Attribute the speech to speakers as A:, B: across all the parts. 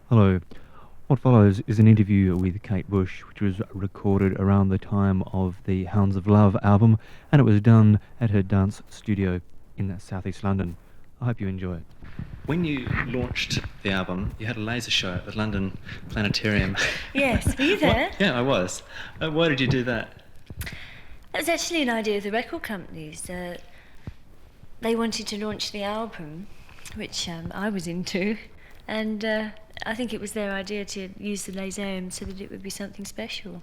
A: Hello. What follows is an interview with Kate Bush, which was recorded around the time of the Hounds of Love album, and it was done at her dance studio in southeast London. I hope you enjoy it. When you launched the album, you had a laser show at the London Planetarium.
B: Yes, were you there?
A: Yeah, I was. Why did you do that?
B: That was actually an idea of the record companies. They wanted to launch the album, which I was into, and I think it was their idea to use the Laserium so that it would be something special.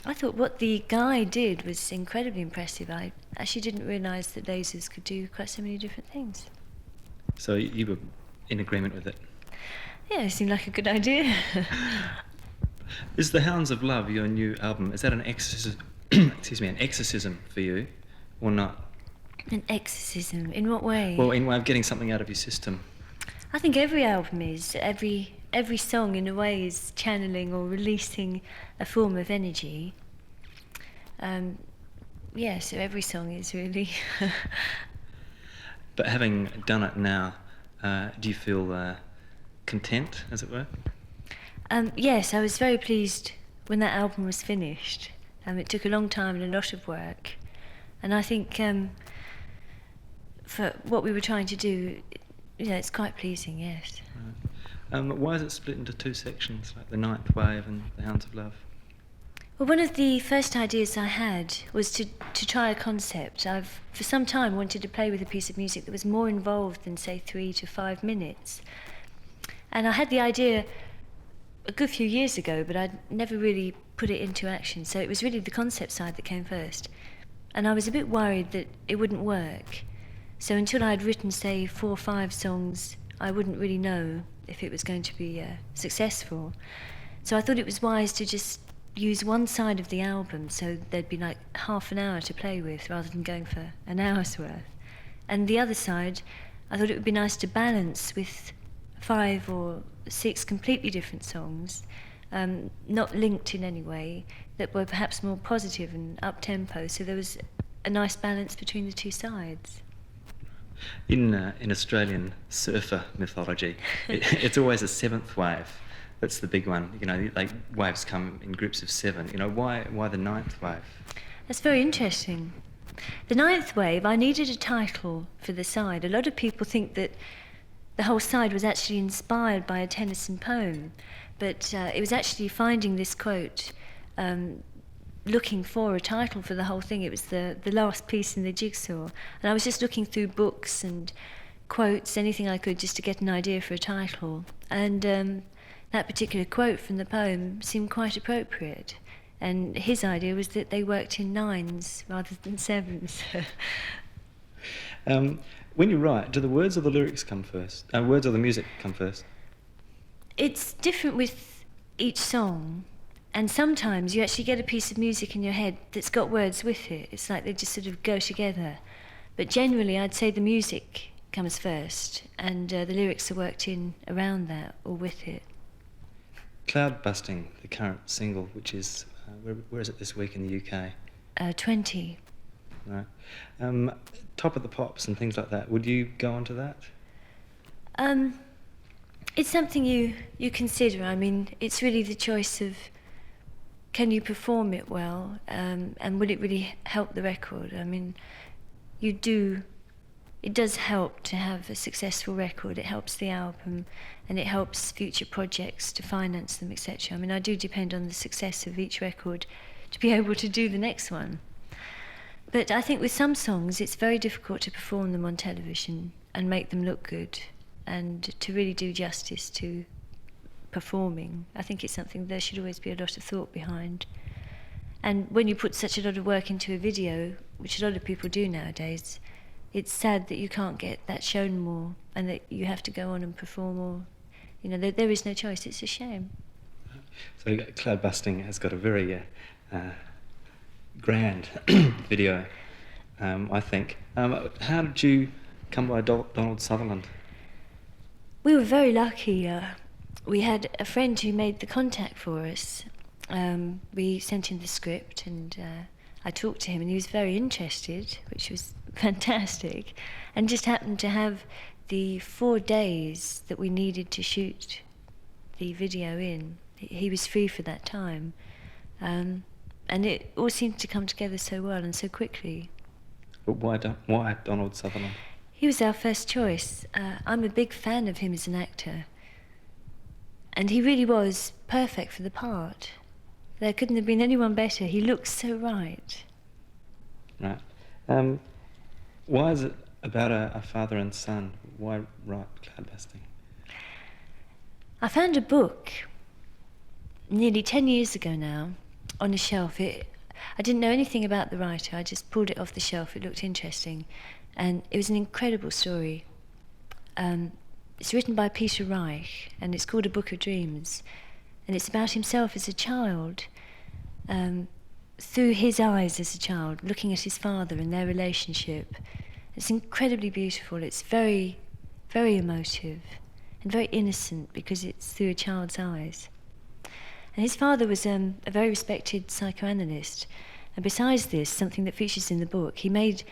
B: I thought what the guy did was incredibly impressive. I actually didn't realise that lasers could do quite so many different things.
A: So you were in agreement with it?
B: Yeah, it seemed like a good idea.
A: Is The Hounds of Love, your new album, is that an exorcism, an exorcism for you, or not?
B: An exorcism? In what way?
A: Well, in way of getting something out of your system.
B: I think every album is. Every song, in a way, is channeling or releasing a form of energy. So every song is really.
A: But having done it now, do you feel content, as it were?
B: Yes, I was very pleased when that album was finished. It took a long time and a lot of work. And I think for what we were trying to do, it's quite pleasing, yes.
A: Right. Why is it split into two sections, like the Ninth Wave and the Hounds of Love?
B: Well, one of the first ideas I had was to try a concept. I've, for some time, wanted to play with a piece of music that was more involved than, say, 3 to 5 minutes. And I had the idea a good few years ago, but I'd never really put it into action. So it was really the concept side that came first. And I was a bit worried that it wouldn't work. So until I'd written, say, 4 or 5 songs, I wouldn't really know if it was going to be successful. So I thought it was wise to just use one side of the album, so there'd be like half an hour to play with rather than going for an hour's worth. And the other side, I thought it would be nice to balance with 5 or 6 completely different songs, not linked in any way, that were perhaps more positive and up-tempo, so there was a nice balance between the two sides.
A: In Australian surfer mythology, it's always a 7th wave. That's the big one. Like waves come in groups of 7. Why the 9th wave?
B: That's very interesting. The 9th wave, I needed a title for the side. A lot of people think that the whole side was actually inspired by a Tennyson poem, but it was actually finding this quote, looking for a title for the whole thing. It was the last piece in the jigsaw, and I was just looking through books and quotes, anything I could, just to get an idea for a title. And that particular quote from the poem seemed quite appropriate, and his idea was that they worked in 9s rather than 7s.
A: When you write, do the words or the lyrics come first? Words or the music come first?
B: It's different with each song, and sometimes you actually get a piece of music in your head that's got words with it. It's like they just sort of go together. But generally, I'd say the music comes first, and the lyrics are worked in around that or with it.
A: Cloudbusting, the current single, which is, where is it this week in the UK?
B: 20.
A: Right. Top of the Pops and things like that. Would you go on to that?
B: It's something you consider. I mean, it's really the choice of, can you perform it well, and will it really help the record? I mean, it does help to have a successful record. It helps the album, and it helps future projects to finance them, etc. I mean, I do depend on the success of each record to be able to do the next one. But I think with some songs, it's very difficult to perform them on television and make them look good, and to really do justice to performing. I think it's something there should always be a lot of thought behind. And when you put such a lot of work into a video, which a lot of people do nowadays, it's sad that you can't get that shown more, and that you have to go on and perform, or there is no choice. It's a shame.
A: So Cloudbusting has got a very grand video, I think. How did you come by Donald Sutherland?
B: We were very lucky. We had a friend who made the contact for us. We sent him the script, and I talked to him, and he was very interested, which was fantastic, and just happened to have the 4 days that we needed to shoot the video in. He was free for that time. And it all seemed to come together so well and so quickly.
A: But why Donald Sutherland?
B: He was our first choice. I'm a big fan of him as an actor. And he really was perfect for the part. There couldn't have been anyone better. He looks so right.
A: Right. Why is it about a father and son? Why write Cloudbusting?
B: I found a book nearly 10 years ago now on a shelf. I didn't know anything about the writer. I just pulled it off the shelf. It looked interesting. And it was an incredible story. It's written by Peter Reich, and it's called A Book of Dreams. And it's about himself as a child, through his eyes as a child, looking at his father and their relationship. It's incredibly beautiful. It's very, very emotive and very innocent because it's through a child's eyes. And his father was a very respected psychoanalyst. And besides this, something that features in the book, he made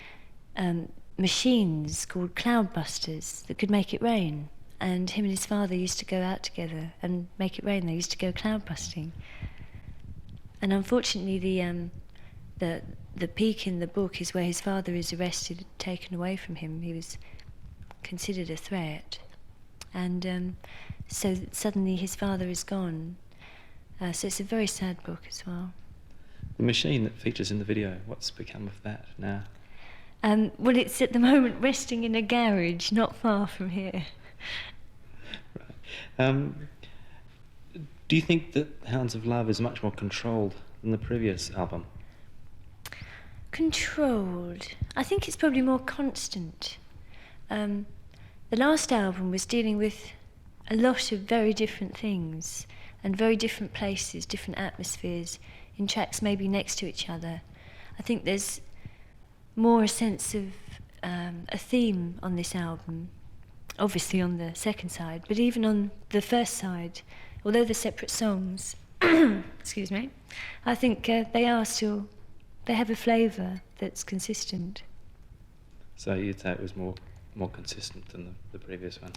B: machines called Cloudbusters that could make it rain. And him and his father used to go out together and make it rain. They used to go cloudbusting. And unfortunately, the peak in the book is where his father is arrested, taken away from him. He was considered a threat. And so suddenly his father is gone. So it's a very sad book as well.
A: The machine that features in the video, what's become of that now?
B: Well, it's at the moment resting in a garage not far from here.
A: Right. Do you think that Hounds of Love is much more controlled than the previous album?
B: Controlled. I think it's probably more constant. The last album was dealing with a lot of very different things and very different places, different atmospheres, in tracks maybe next to each other. I think there's more a sense of a theme on this album, obviously on the second side, but even on the first side, although they're separate songs, excuse me, I think they have a flavour that's consistent.
A: So you'd say it was more consistent than the previous one?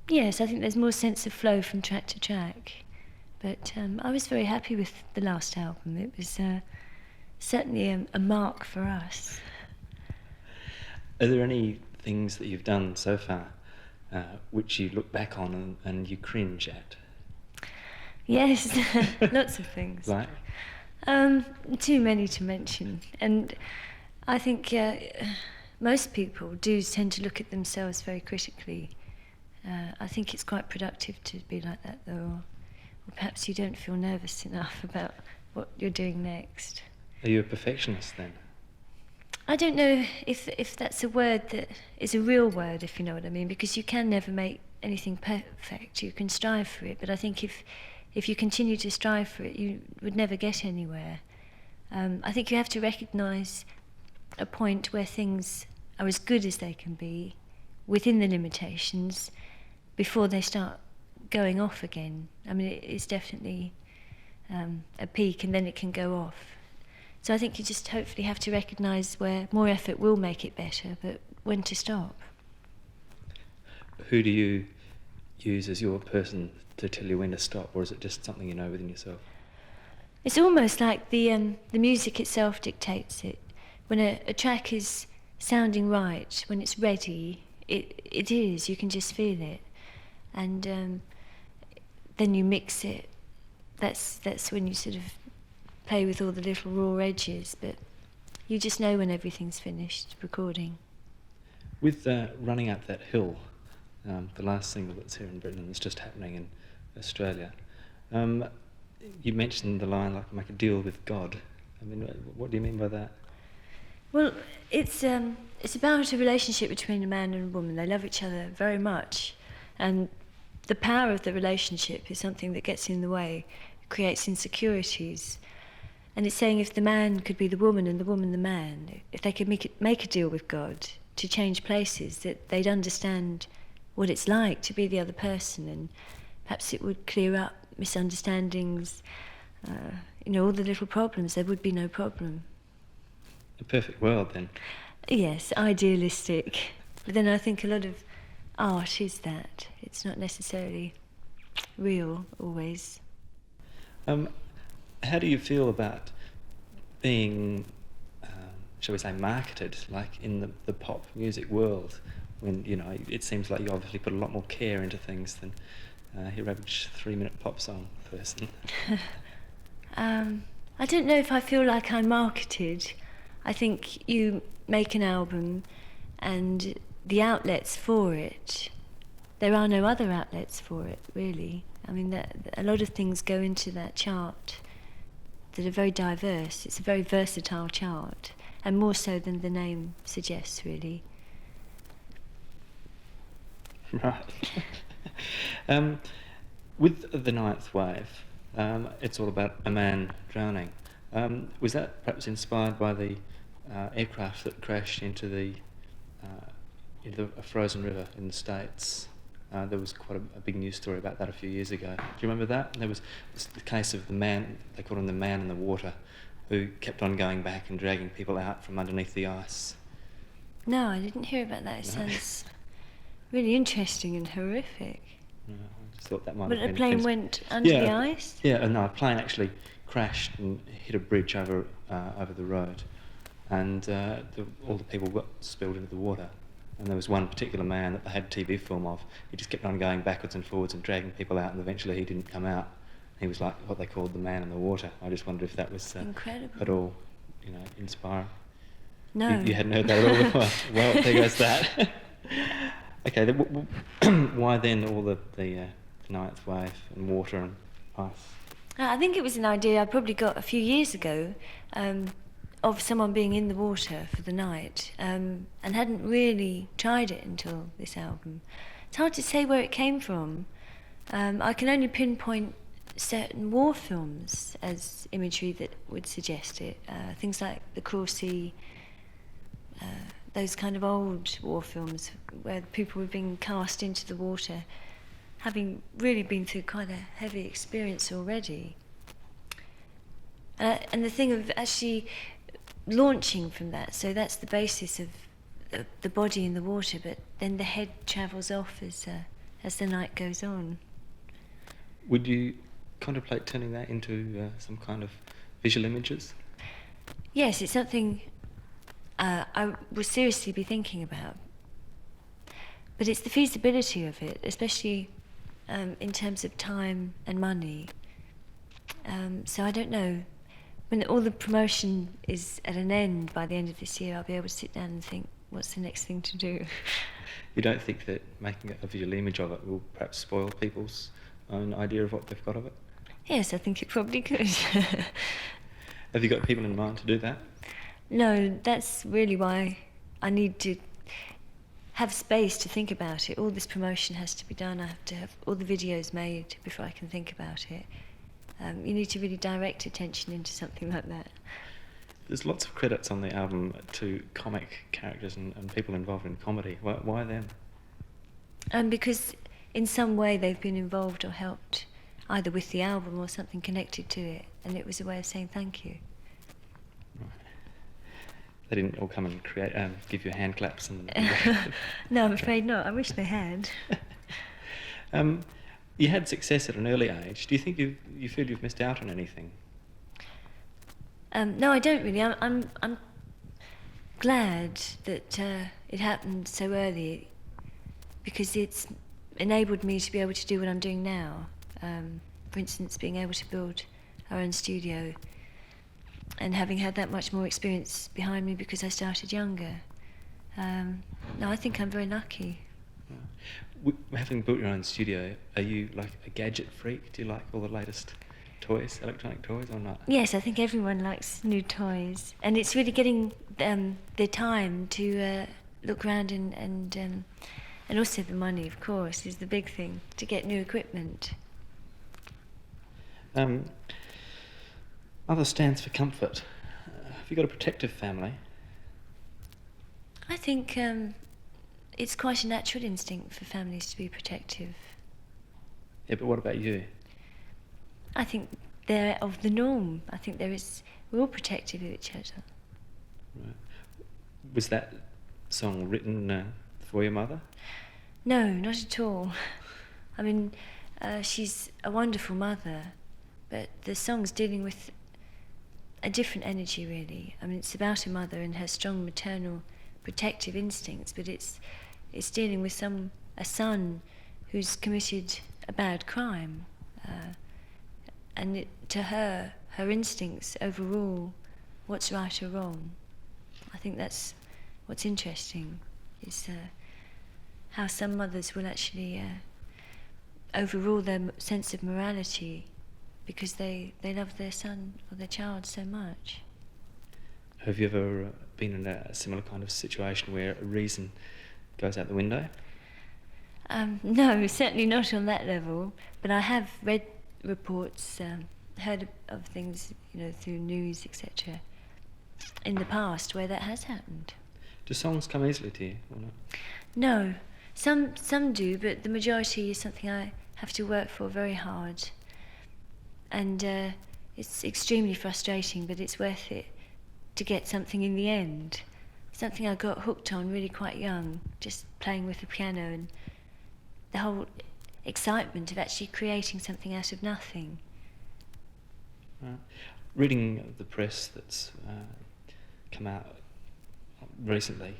B: Yes, I think there's more sense of flow from track to track. But I was very happy with the last album. It was certainly a mark for us.
A: Are there any things that you've done so far which you look back on and you cringe at?
B: Yes, lots of things.
A: Like?
B: Too many to mention. And I think most people do tend to look at themselves very critically. I think it's quite productive to be like that, though. Or perhaps you don't feel nervous enough about what you're doing next.
A: Are you a perfectionist then?
B: I don't know if that's a word that is a real word, if you know what I mean, because you can never make anything perfect. You can strive for it, but I think if you continue to strive for it, you would never get anywhere. I think you have to recognise a point where things are as good as they can be within the limitations before they start going off again. I mean, it's definitely a peak and then it can go off. So I think you just hopefully have to recognise where more effort will make it better, but when to stop.
A: Who do you use as your person to tell you when to stop, or is it just something you know within yourself?
B: It's almost like the music itself dictates it. When a track is sounding right, when it's ready, it is, you can just feel it. And then you mix it. That's when you sort of play with all the little raw edges, but you just know when everything's finished recording.
A: With Running Up That Hill, the last single that's here in Britain and it's just happening in Australia, you mentioned the line, like, make a deal with God. I mean, what do you mean by that?
B: Well, it's about a relationship between a man and a woman. They love each other very much, and the power of the relationship is something that gets in the way, creates insecurities. And it's saying if the man could be the woman and the woman the man, if they could make a deal with God to change places, that they'd understand what it's like to be the other person, and perhaps it would clear up misunderstandings, all the little problems. There would be no problem.
A: A perfect world, then.
B: Yes, idealistic. But then I think a lot of art is that. It's not necessarily real always.
A: How do you feel about being, shall we say, marketed, like in the pop music world, when, you know, it seems like you obviously put a lot more care into things than your average 3-minute pop song person?
B: I don't know if I feel like I'm marketed. I think you make an album and the outlets for it, there are no other outlets for it, really. I mean, a lot of things go into that chart that are very diverse. It's a very versatile chart, and more so than the name suggests, really.
A: Right. With The Ninth Wave, it's all about a man drowning. Was that perhaps inspired by the aircraft that crashed into a frozen river in the States? There was quite a big news story about that a few years ago. Do you remember that? There was the case of the man, they called him the man in the water, who kept on going back and dragging people out from underneath the ice.
B: No, I didn't hear about that. It sounds really interesting and horrific.
A: No, I just thought that might
B: But
A: have
B: a
A: been...
B: plane went under the ice?
A: Yeah, no, a plane actually crashed and hit a bridge over the road, and all the people got spilled into the water. And there was one particular man that they had TV film of. He just kept on going backwards and forwards and dragging people out, and eventually he didn't come out. He was like what they called the man in the water. I just wondered if that was
B: incredible.
A: At all, you know, inspiring.
B: No.
A: You hadn't heard that at all before? Well, there goes that. Okay, why then all the Ninth Wave and water and ice?
B: I think it was an idea I probably got a few years ago, of someone being in the water for the night, and hadn't really tried it until this album. It's hard to say where it came from. I can only pinpoint certain war films as imagery that would suggest it. Things like The Cruel Sea, those kind of old war films where people were being cast into the water, having really been through quite a heavy experience already. And the thing of actually launching from that, so that's the basis of the body in the water, but then the head travels off as the night goes on.
A: Would you contemplate turning that into some kind of visual images?
B: Yes, it's something I would seriously be thinking about. But it's the feasibility of it, especially in terms of time and money. So I don't know. When all the promotion is at an end by the end of this year, I'll be able to sit down and think, what's the next thing to do?
A: You don't think that making a visual image of it will perhaps spoil people's own idea of what they've got of it?
B: Yes, I think it probably could.
A: Have you got people in mind to do that?
B: No, that's really why I need to have space to think about it. All this promotion has to be done. I have to have all the videos made before I can think about it. You need to really direct attention into something like that.
A: There's lots of credits on the album to comic characters and people involved in comedy. Why them?
B: Because in some way they've been involved or helped either with the album or something connected to it, and it was a way of saying thank you.
A: Right. They didn't all come and give you hand claps and...
B: No, I'm afraid not. I wish they had.
A: You had success at an early age. Do you think you feel you've missed out on anything?
B: No, I don't really. I'm glad that it happened so early, because it's enabled me to be able to do what I'm doing now. For instance, being able to build our own studio and having had that much more experience behind me because I started younger. No, I think I'm very lucky.
A: Having built your own studio, are you like a gadget freak? Do you like all the latest toys, electronic toys, or not?
B: Yes, I think everyone likes new toys, and it's really getting the time to look around and also the money, of course, is the big thing, to get new equipment.
A: Other stands for comfort. Have you got a protective family?
B: I think it's quite a natural instinct for families to be protective.
A: Yeah, but what about you?
B: I think they're of the norm. I think we're all protective of each other.
A: Right. Was that song written for your mother?
B: No, not at all. I mean, She's a wonderful mother, but the song's dealing with a different energy, really. I mean, it's about a mother and her strong maternal protective instincts, but it's dealing with a son who's committed a bad crime, and to her instincts overrule what's right or wrong. I think that's what's interesting, is how some mothers will actually overrule their sense of morality because they love their son or their child so much.
A: Have you ever been in a similar kind of situation where reason goes out the window?
B: No, certainly not on that level, but I have read reports, heard of things, through news, etc., in the past where that has happened.
A: Do songs come easily to you or not?
B: No, some do, but the majority is something I have to work for very hard. And it's extremely frustrating, but it's worth it to get something in the end. Something I got hooked on really quite young, just playing with the piano, and the whole excitement of actually creating something out of nothing.
A: Reading the press that's come out recently,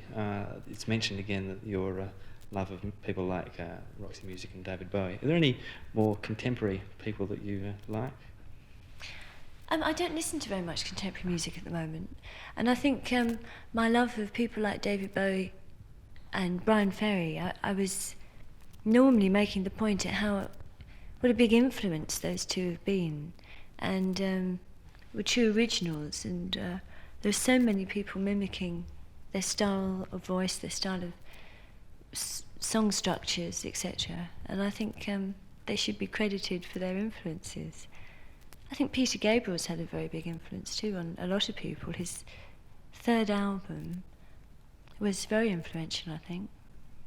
A: it's mentioned again that your love of people like Roxy Music and David Bowie. Are there any more contemporary people that you like?
B: I don't listen to very much contemporary music at the moment, and I think my love of people like David Bowie and Brian Ferry, I was normally making the point at what a big influence those two have been, and were true originals, and there's so many people mimicking their style of voice, their style of song structures, etc., and I think they should be credited for their influences. I think Peter Gabriel's had a very big influence too on a lot of people. His third album was very influential, I think.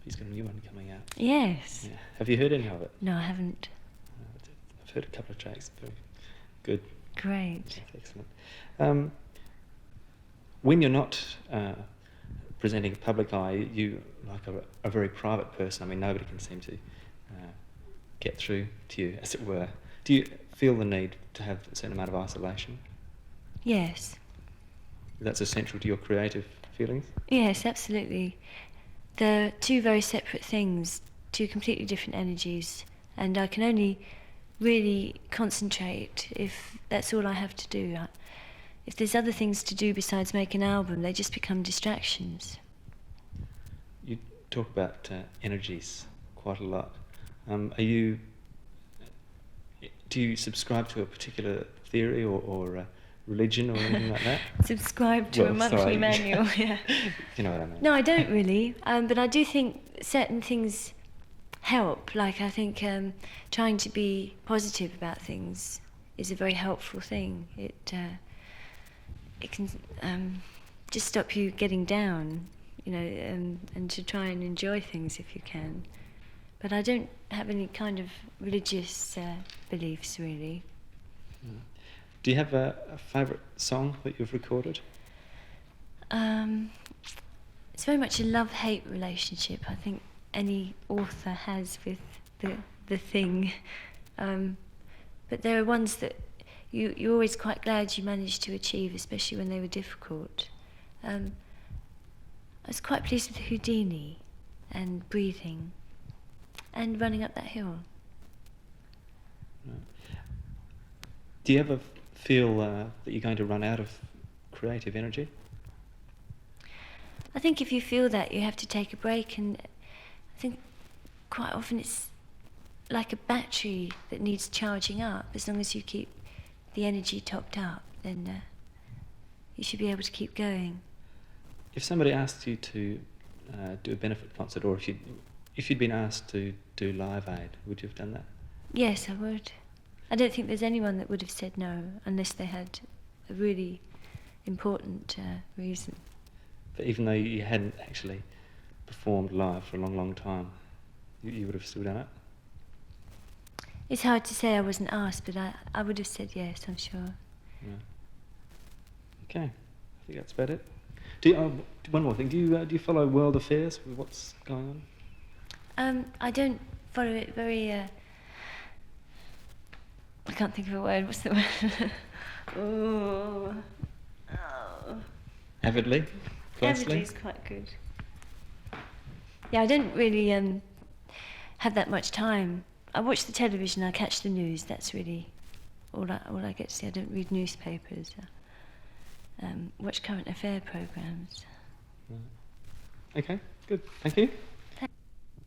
A: He's got a new one coming out.
B: Yes.
A: Yeah. Have you heard any of it?
B: No, I haven't.
A: I've heard a couple of tracks. Very good.
B: Great.
A: Yeah, excellent. When you're not presenting a public eye, you like a very private person. I mean, nobody can seem to get through to you, as it were. Do you feel the need to have a certain amount of isolation?
B: Yes.
A: That's essential to your creative feelings?
B: Yes, absolutely. They're two very separate things, two completely different energies, and I can only really concentrate if that's all I have to do. If there's other things to do besides make an album, they just become distractions.
A: You talk about energies quite a lot. Do you subscribe to a particular theory or religion or anything like that?
B: Subscribe to a monthly manual, yeah.
A: You know what I mean?
B: No, I don't really, but I do think certain things help. Like, I think trying to be positive about things is a very helpful thing. It can just stop you getting down, and to try and enjoy things if you can. But I don't have any kind of religious beliefs, really.
A: Do you have a favourite song that you've recorded?
B: It's very much a love-hate relationship, I think any author has with the thing. But there are ones that you're always quite glad you managed to achieve, especially when they were difficult. I was quite pleased with Houdini and Breathing and Running Up That Hill.
A: Do you ever feel that you're going to run out of creative energy?
B: I think if you feel that, you have to take a break, and I think quite often it's like a battery that needs charging up. As long as you keep the energy topped up, then you should be able to keep going.
A: If somebody asked you to do a benefit concert, or if you'd been asked to do Live Aid, would you have done that?
B: Yes, I would. I don't think there's anyone that would have said no unless they had a really important reason.
A: But even though you hadn't actually performed live for a long, long time, you would have still done it?
B: It's hard to say. I wasn't asked, but I would have said yes, I'm sure.
A: Yeah. Okay, I think that's about it. One more thing. Do you follow world affairs with what's going on?
B: I don't follow it very I can't think of a word. What's the word? Ooh. Oh.
A: Avidly? Closely?
B: Avidly is quite good. Yeah, I don't really have that much time. I watch the television, I catch the news, that's really all I get to see. I don't read newspapers. Watch current affair programmes.
A: Okay, good. Thank you.